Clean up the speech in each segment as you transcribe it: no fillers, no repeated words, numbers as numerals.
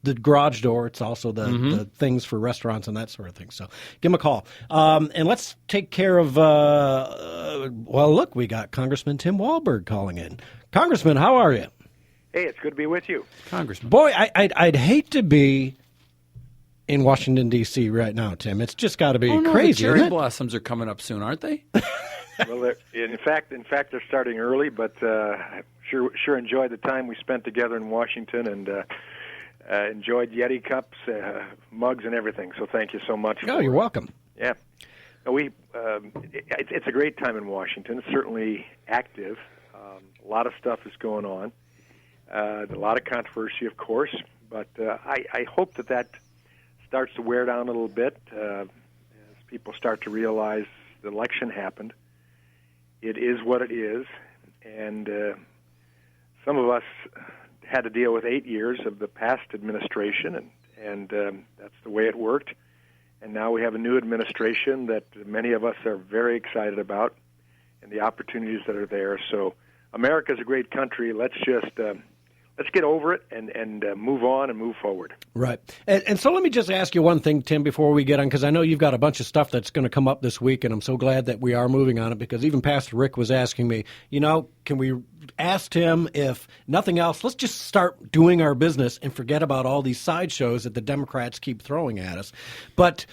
the garage door. It's also the things for restaurants and that sort of thing. So give him a call. And let's take care of, well, look, we got Congressman Tim Walberg calling in. Congressman, how are you? Hey, it's good to be with you. Congressman. Boy, I'd hate to be in Washington, D.C. right now, Tim. It's just got to be crazy, the cherry isn't it? blossoms are coming up soon, aren't they? Well, in fact, they're starting early, but sure enjoyed the time we spent together in Washington, and enjoyed Yeti cups, mugs, and everything. So thank you so much. Oh, you're welcome. Yeah, it's a great time in Washington. It's certainly active. A lot of stuff is going on. A lot of controversy, of course, but I hope that starts to wear down a little bit as people start to realize the election happened. It is what it is, and some of us had to deal with 8 years of the past administration, and that's the way it worked. And now we have a new administration that many of us are very excited about, and the opportunities that are there. So America's a great country. Let's just let's get over it and move on and move forward. Right. And so let me just ask you one thing, Tim, before we get on, because I know you've got a bunch of stuff that's going to come up this week, and I'm so glad that we are moving on it, because even Pastor Rick was asking me, can we ask Tim, if nothing else, let's just start doing our business and forget about all these sideshows that the Democrats keep throwing at us. But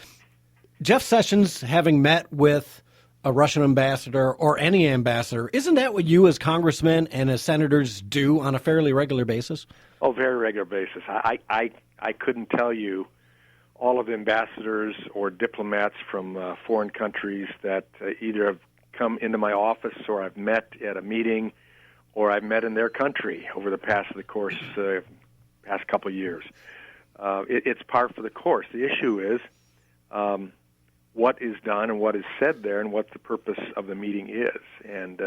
Jeff Sessions, having met with a Russian ambassador or any ambassador, isn't that what you as congressmen and as senators do on a fairly regular basis? Oh, very regular basis. I couldn't tell you all of the ambassadors or diplomats from foreign countries that either have come into my office or I've met at a meeting or I've met in their country over the past couple of years. It's par for the course. The issue is what is done and what is said there and what the purpose of the meeting is. And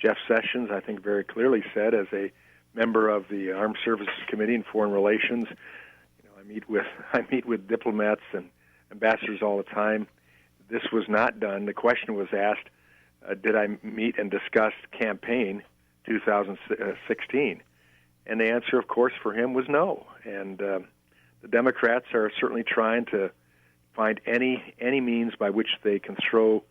Jeff Sessions, I think, very clearly said, as a member of the Armed Services Committee and Foreign Relations, I meet with diplomats and ambassadors all the time. This was not done. The question was asked, did I meet and discuss campaign 2016? And the answer, of course, for him was no. And the Democrats are certainly trying to find any means by which they can throw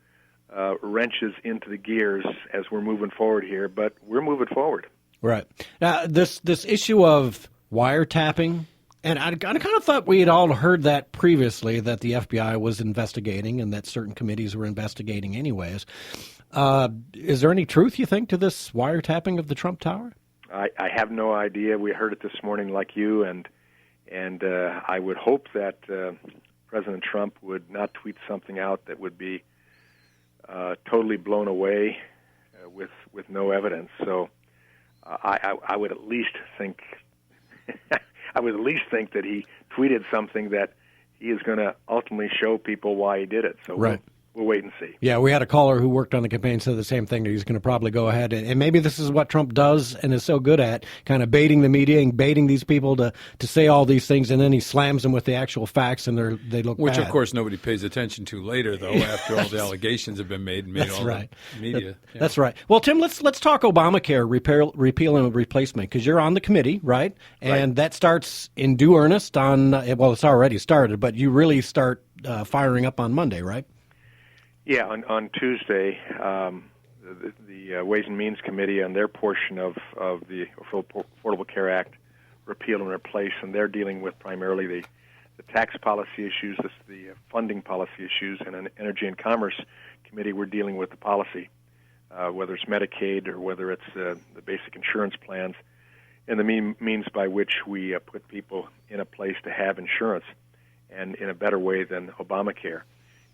wrenches into the gears as we're moving forward here, but we're moving forward. Right. Now, this issue of wiretapping, and I kind of thought we had all heard that previously, that the FBI was investigating and that certain committees were investigating anyways. Is there any truth, you think, to this wiretapping of the Trump Tower? I have no idea. We heard it this morning like you, and I would hope that President Trump would not tweet something out that would be totally blown away with no evidence. So I would at least think that he tweeted something that he is going to ultimately show people why he did it. So right. We'll wait and see. Yeah, we had a caller who worked on the campaign said the same thing, that he's going to probably go ahead. And maybe this is what Trump does and is so good at, kind of baiting the media and baiting these people to say all these things, and then he slams them with the actual facts, and they look Which, bad. of course, nobody pays attention to later, though, after all the allegations have been made and made That's all right. the media. That's right. Well, Tim, let's talk Obamacare repeal and replacement, because you're on the committee, right? And that starts in due earnest on, well, it's already started, but you really start firing up on Monday, right? Yeah, on Tuesday, the Ways and Means Committee on their portion of the Affordable Care Act repeal and replace, and they're dealing with primarily the tax policy issues, the funding policy issues, and an Energy and Commerce Committee, we're dealing with the policy, whether it's Medicaid or whether it's the basic insurance plans, and the means by which we put people in a place to have insurance and in a better way than Obamacare.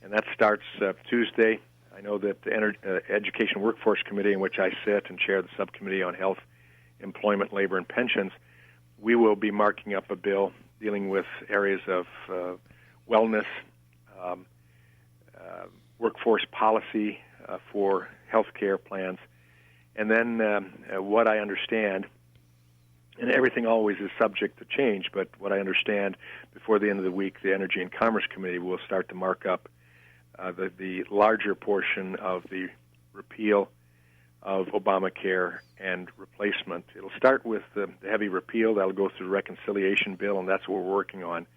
And that starts Tuesday. I know that the Education Workforce Committee, in which I sit and chair the subcommittee on health, employment, labor, and pensions, we will be marking up a bill dealing with areas of wellness, workforce policy for health care plans. And then what I understand, and everything always is subject to change, but what I understand, before the end of the week, the Energy and Commerce Committee will start to mark up the larger portion of the repeal of Obamacare and replacement. It'll start with the heavy repeal. That'll go through the reconciliation bill, and that's what we're working on.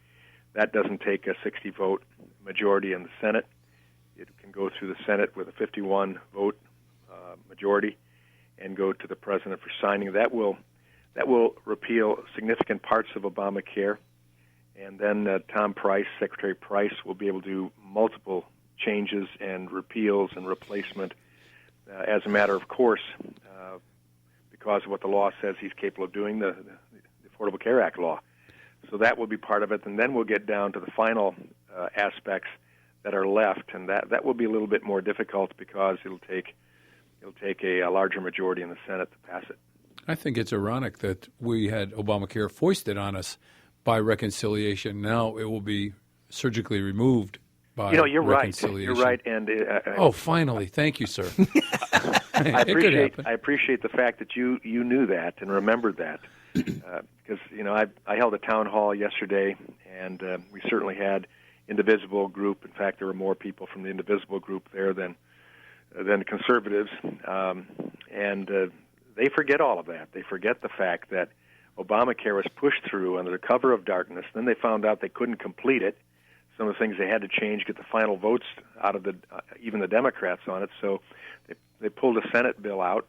That doesn't take a 60-vote majority in the Senate. It can go through the Senate with a 51-vote majority and go to the president for signing. That will repeal significant parts of Obamacare, and then Tom Price, Secretary Price, will be able to do multiple changes and repeals and replacement as a matter of course, because of what the law says he's capable of doing, the Affordable Care Act law. So that will be part of it, and then we'll get down to the final aspects that are left, and that will be a little bit more difficult because it'll take a larger majority in the Senate to pass it. I think it's ironic that we had Obamacare foisted on us by reconciliation. Now it will be surgically removed by you're reconciliation. Right. You're right, and oh, finally, thank you, sir. I appreciate the fact that you knew that and remembered that, because I held a town hall yesterday, and we certainly had Indivisible group. In fact, there were more people from the Indivisible group there than conservatives, and they forget all of that. They forget the fact that Obamacare was pushed through under the cover of darkness. Then they found out they couldn't complete it. Some of the things they had to change, get the final votes out of even the Democrats on it. So they pulled a Senate bill out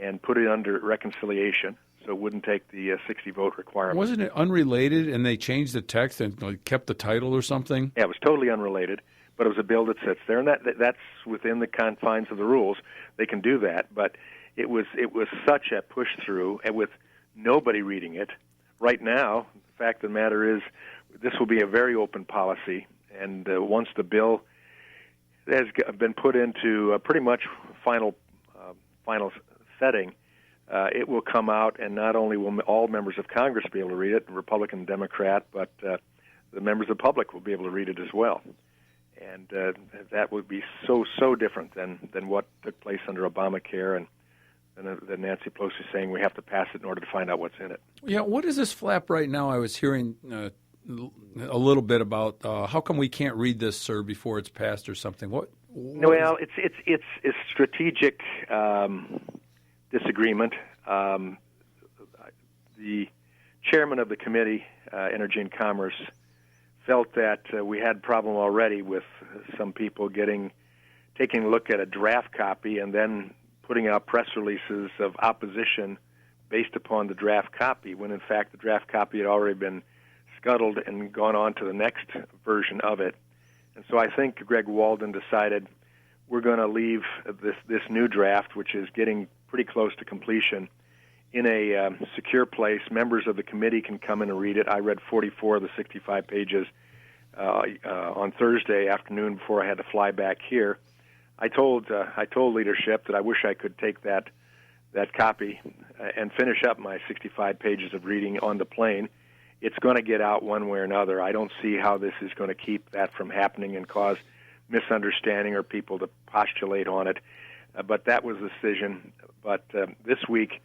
and put it under reconciliation, so it wouldn't take the 60-vote requirement. Wasn't it unrelated, and they changed the text and kept the title or something? Yeah, it was totally unrelated, but it was a bill that sits there, and that's within the confines of the rules. They can do that, but it was such a push-through, and with nobody reading it. Right now, the fact of the matter is this will be a very open policy, and once the bill has been put into pretty much final setting, it will come out, and not only will all members of Congress be able to read it, Republican and Democrat, but the members of the public will be able to read it as well. And that would be so different than what took place under Obamacare, and then Nancy Pelosi saying we have to pass it in order to find out what's in it. Yeah, what is this flap right now? I was hearing a little bit about how come we can't read this, sir, before it's passed or something. What well, it's strategic disagreement. The chairman of the committee, Energy and Commerce, felt that we had a problem already with some people taking a look at a draft copy and then putting out press releases of opposition based upon the draft copy, when in fact the draft copy had already been scuttled and gone on to the next version of it. And so I think Greg Walden decided we're going to leave this new draft, which is getting pretty close to completion, in a secure place. Members of the committee can come in and read it. I read 44 of the 65 pages on Thursday afternoon before I had to fly back here. I told leadership that I wish I could take that copy and finish up my 65 pages of reading on the plane. It's going to get out one way or another. I don't see how this is going to keep that from happening and cause misunderstanding or people to postulate on it. But that was the decision. But this week,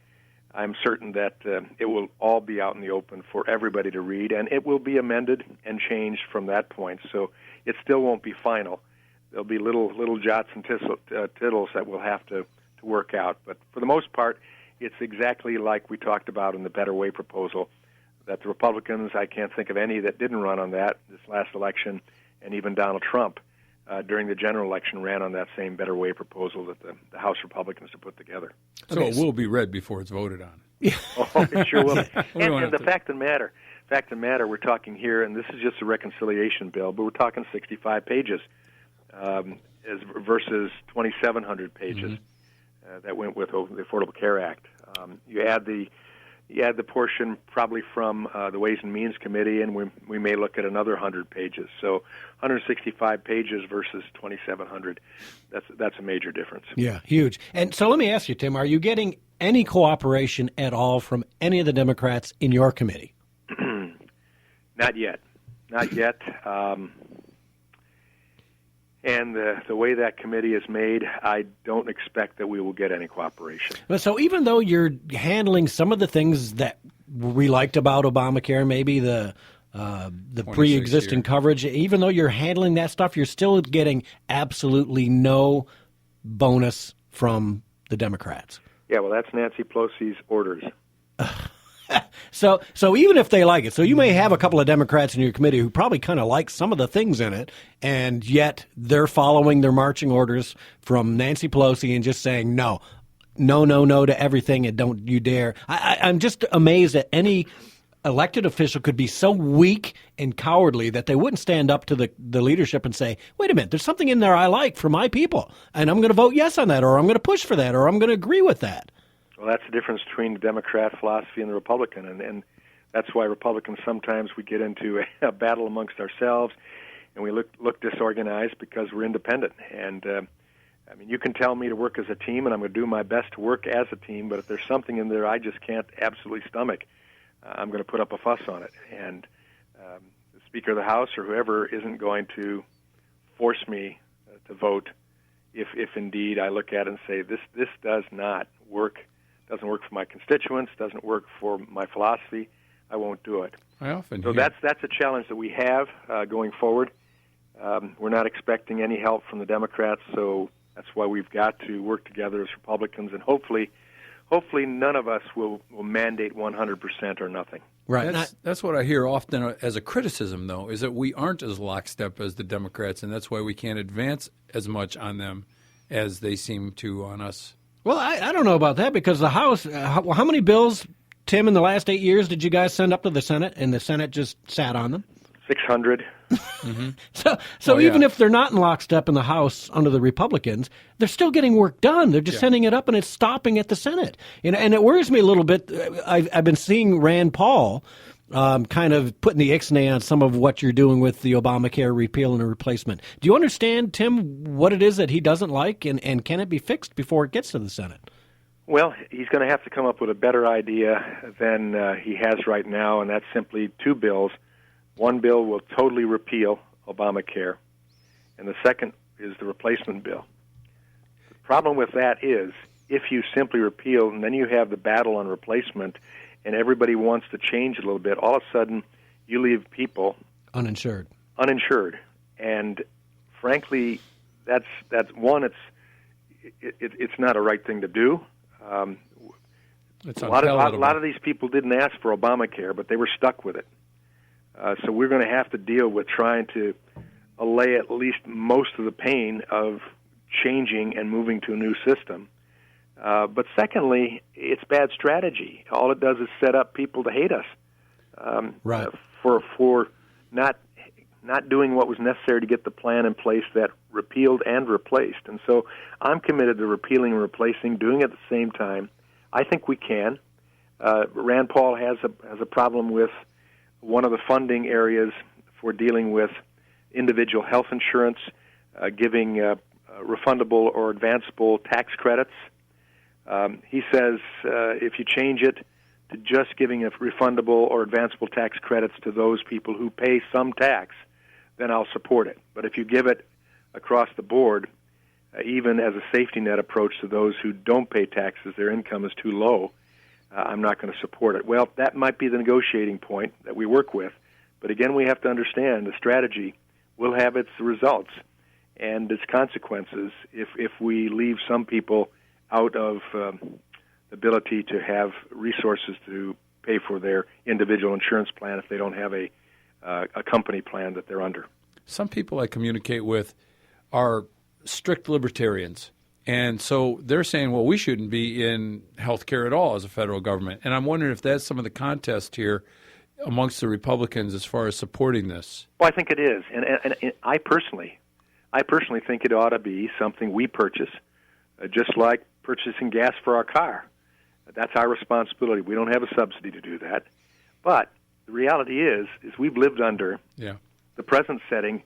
I'm certain that it will all be out in the open for everybody to read, and it will be amended and changed from that point. So it still won't be final. There'll be little jots and tittles that we'll have to work out. But for the most part, it's exactly like we talked about in the Better Way proposal, that the Republicans, I can't think of any that didn't run on that this last election, and even Donald Trump during the general election ran on that same Better Way proposal that the House Republicans have put together. So it will be read before it's voted on. Oh, it sure will. and the fact of the matter, we're talking here, and this is just a reconciliation bill, but we're talking 65 pages versus 2,700 pages that went with the Affordable Care Act. You add the portion probably from the Ways and Means Committee, and we may look at another 100 pages. So 165 pages versus 2,700, that's a major difference. Yeah, huge. And so let me ask you, Tim, are you getting any cooperation at all from any of the Democrats in your committee? Not yet. And the way that committee is made, I don't expect that we will get any cooperation. So even though you're handling some of the things that we liked about Obamacare, maybe the pre-existing coverage, even though you're handling that stuff, you're still getting absolutely no bonus from the Democrats. Yeah, well, that's Nancy Pelosi's orders. So even if they like it, so you may have a couple of Democrats in your committee who probably kind of like some of the things in it, and yet they're following their marching orders from Nancy Pelosi and just saying no to everything, and don't you dare. I'm just amazed that any elected official could be so weak and cowardly that they wouldn't stand up to the leadership and say, wait a minute, there's something in there I like for my people, and I'm going to vote yes on that, or I'm going to push for that, or I'm going to agree with that. Well, that's the difference between the Democrat philosophy and the Republican, and that's why Republicans sometimes we get into a battle amongst ourselves, and we look disorganized because we're independent. And I mean, you can tell me to work as a team, and I'm going to do my best to work as a team. But if there's something in there I just can't absolutely stomach, I'm going to put up a fuss on it. And the Speaker of the House or whoever isn't going to force me to vote if indeed I look at it and say this does not work. Doesn't work for my constituents, doesn't work for my philosophy, I won't do it. I often so hear. that's a challenge that we have going forward. We're not expecting any help from the Democrats, so that's why we've got to work together as Republicans, and hopefully none of us will mandate 100% or nothing. Right. That's what I hear often as a criticism, though, is that we aren't as lockstep as the Democrats, and that's why we can't advance as much on them as they seem to on us. Well, I don't know about that because the House, how many bills, Tim, in the last 8 years did you guys send up to the Senate, and the Senate just sat on them? 600. Mm-hmm. So even if they're not in lockstep in the House under the Republicans, they're still getting work done. They're just sending it up, and it's stopping at the Senate. And it worries me a little bit. I've been seeing Rand Paul kind of putting the ixnay on some of what you're doing with the Obamacare repeal and replacement. Do you understand, Tim, what it is that he doesn't like, and can it be fixed before it gets to the Senate? Well, he's going to have to come up with a better idea than he has right now, and that's simply two bills. One bill will totally repeal Obamacare, and the second is the replacement bill. The problem with that is if you simply repeal and then you have the battle on replacement and everybody wants to change a little bit, all of a sudden you leave people uninsured. And frankly, that's one. It's not a right thing to do. It's a lot of these people didn't ask for Obamacare, but they were stuck with it. So we're going to have to deal with trying to allay at least most of the pain of changing and moving to a new system. But secondly, it's bad strategy. All it does is set up people to hate us for not doing what was necessary to get the plan in place that repealed and replaced. And so I'm committed to repealing and replacing, doing it at the same time. I think we can. Rand Paul has a problem with one of the funding areas for dealing with individual health insurance, giving refundable or advanceable tax credits. He says if you change it to just giving a refundable or advanceable tax credits to those people who pay some tax, then I'll support it. But if you give it across the board, even as a safety net approach to those who don't pay taxes, their income is too low, I'm not going to support it. Well, that might be the negotiating point that we work with. But again, we have to understand the strategy will have its results and its consequences if we leave some people out of the ability to have resources to pay for their individual insurance plan if they don't have a company plan that they're under. Some people I communicate with are strict libertarians. And so they're saying, well, we shouldn't be in health care at all as a federal government. And I'm wondering if that's some of the contest here amongst the Republicans as far as supporting this. Well, I think it is. And I personally think it ought to be something we purchase, just like purchasing gas for our car. That's our responsibility. We don't have a subsidy to do that. But the reality is we've lived under the present setting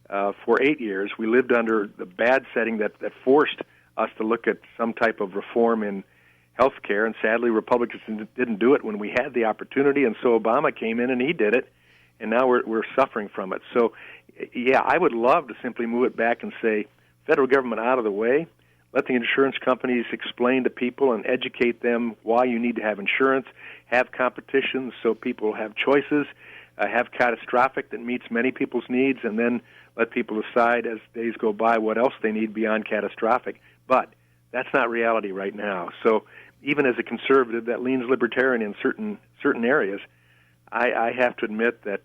for 8 years. We lived under the bad setting that forced us to look at some type of reform in health care, and sadly Republicans didn't do it when we had the opportunity, and so Obama came in and he did it, and now we're suffering from it. So, yeah, I would love to simply move it back and say, federal government out of the way, let the insurance companies explain to people and educate them why you need to have insurance, have competitions so people have choices, have catastrophic that meets many people's needs, and then let people decide as days go by what else they need beyond catastrophic. But That's not reality right now. So even as a conservative that leans libertarian in certain areas, I have to admit that